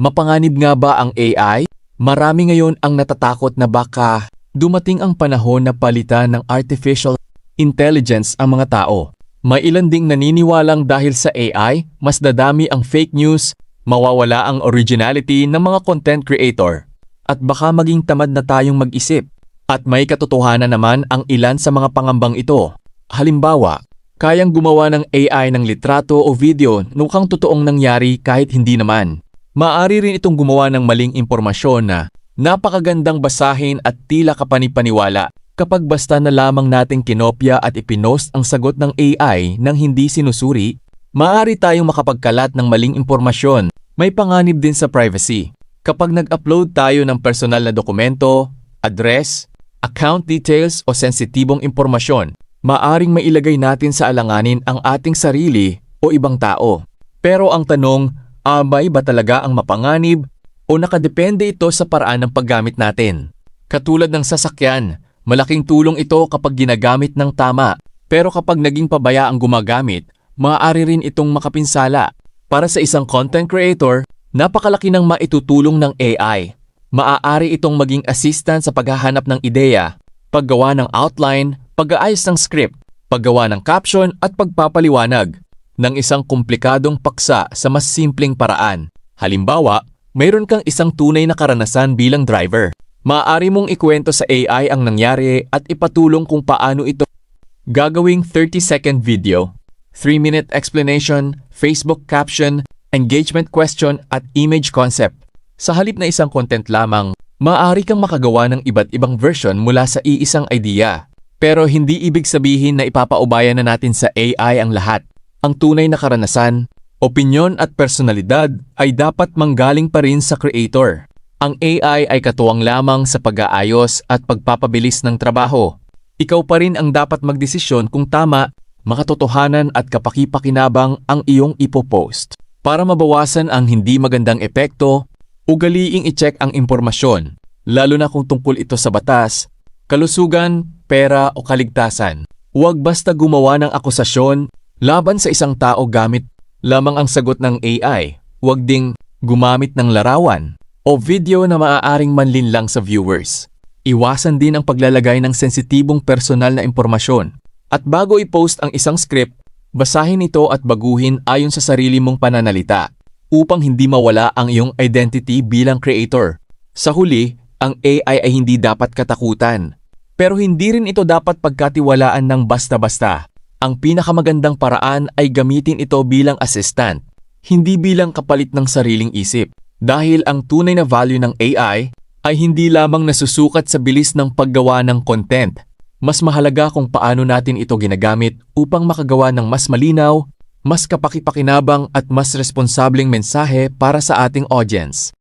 Mapanganib nga ba ang AI? Marami ngayon ang natatakot na baka dumating ang panahon na palitan ng artificial intelligence ang mga tao. May ilan ding naniniwalang dahil sa AI, mas dadami ang fake news, mawawala ang originality ng mga content creator, at baka maging tamad na tayong mag-isip. At may katotohanan naman ang ilan sa mga pangambang ito. Halimbawa, kayang gumawa ng AI ng litrato o video na mukhang totoong nangyari kahit hindi naman. Maaari rin itong gumawa ng maling impormasyon na napakagandang basahin at tila kapanipaniwala kapag basta na lamang nating kinopya at ipinost ang sagot ng AI nang hindi sinusuri. Maaari tayong makapagkalat ng maling impormasyon. May panganib din sa privacy. Kapag nag-upload tayo ng personal na dokumento, address, account details o sensitibong impormasyon, maaring mailagay natin sa alanganin ang ating sarili o ibang tao. Pero ang tanong, abay ba talaga ang mapanganib o nakadepende ito sa paraan ng paggamit natin? Katulad ng sasakyan, malaking tulong ito kapag ginagamit ng tama, pero kapag naging pabaya ang gumagamit, maaari rin itong makapinsala. Para sa isang content creator, napakalaki ng maitutulong ng AI. Maaari itong maging assistant sa paghahanap ng ideya, paggawa ng outline, pag-aayos ng script, paggawa ng caption at pagpapaliwanag ng isang komplikadong paksa sa mas simpleng paraan. Halimbawa, mayroon kang isang tunay na karanasan bilang driver. Maaari mong ikwento sa AI ang nangyari at ipatulong kung paano ito gagawing 30-second video, 3-minute explanation, Facebook caption, engagement question at image concept. Sa halip na isang content lamang, maaari kang makagawa ng iba't ibang version mula sa iisang idea. Pero hindi ibig sabihin na ipapaubayan na natin sa AI ang lahat. Ang tunay na karanasan, opinyon at personalidad ay dapat manggaling pa rin sa creator. Ang AI ay katuwang lamang sa pag-aayos at pagpapabilis ng trabaho. Ikaw pa rin ang dapat magdesisyon kung tama, makatotohanan at kapaki-pakinabang ang iyong ipopost. Para mabawasan ang hindi magandang epekto, ugaliing i-check ang impormasyon, lalo na kung tungkol ito sa batas, kalusugan, pera o kaligtasan. Huwag basta gumawa ng akusasyon laban sa isang tao gamit lamang ang sagot ng AI. Huwag ding gumamit ng larawan o video na maaaring manlinlang sa viewers. Iwasan din ang paglalagay ng sensitibong personal na impormasyon. At bago i-post ang isang script, basahin ito at baguhin ayon sa sarili mong pananalita upang hindi mawala ang iyong identity bilang creator. Sa huli, ang AI ay hindi dapat katakutan. Pero hindi rin ito dapat pagkatiwalaan ng basta-basta. Ang pinakamagandang paraan ay gamitin ito bilang assistant, hindi bilang kapalit ng sariling isip. Dahil ang tunay na value ng AI ay hindi lamang nasusukat sa bilis ng paggawa ng content. Mas mahalaga kung paano natin ito ginagamit upang makagawa ng mas malinaw, mas kapaki-pakinabang at mas responsableng mensahe para sa ating audience.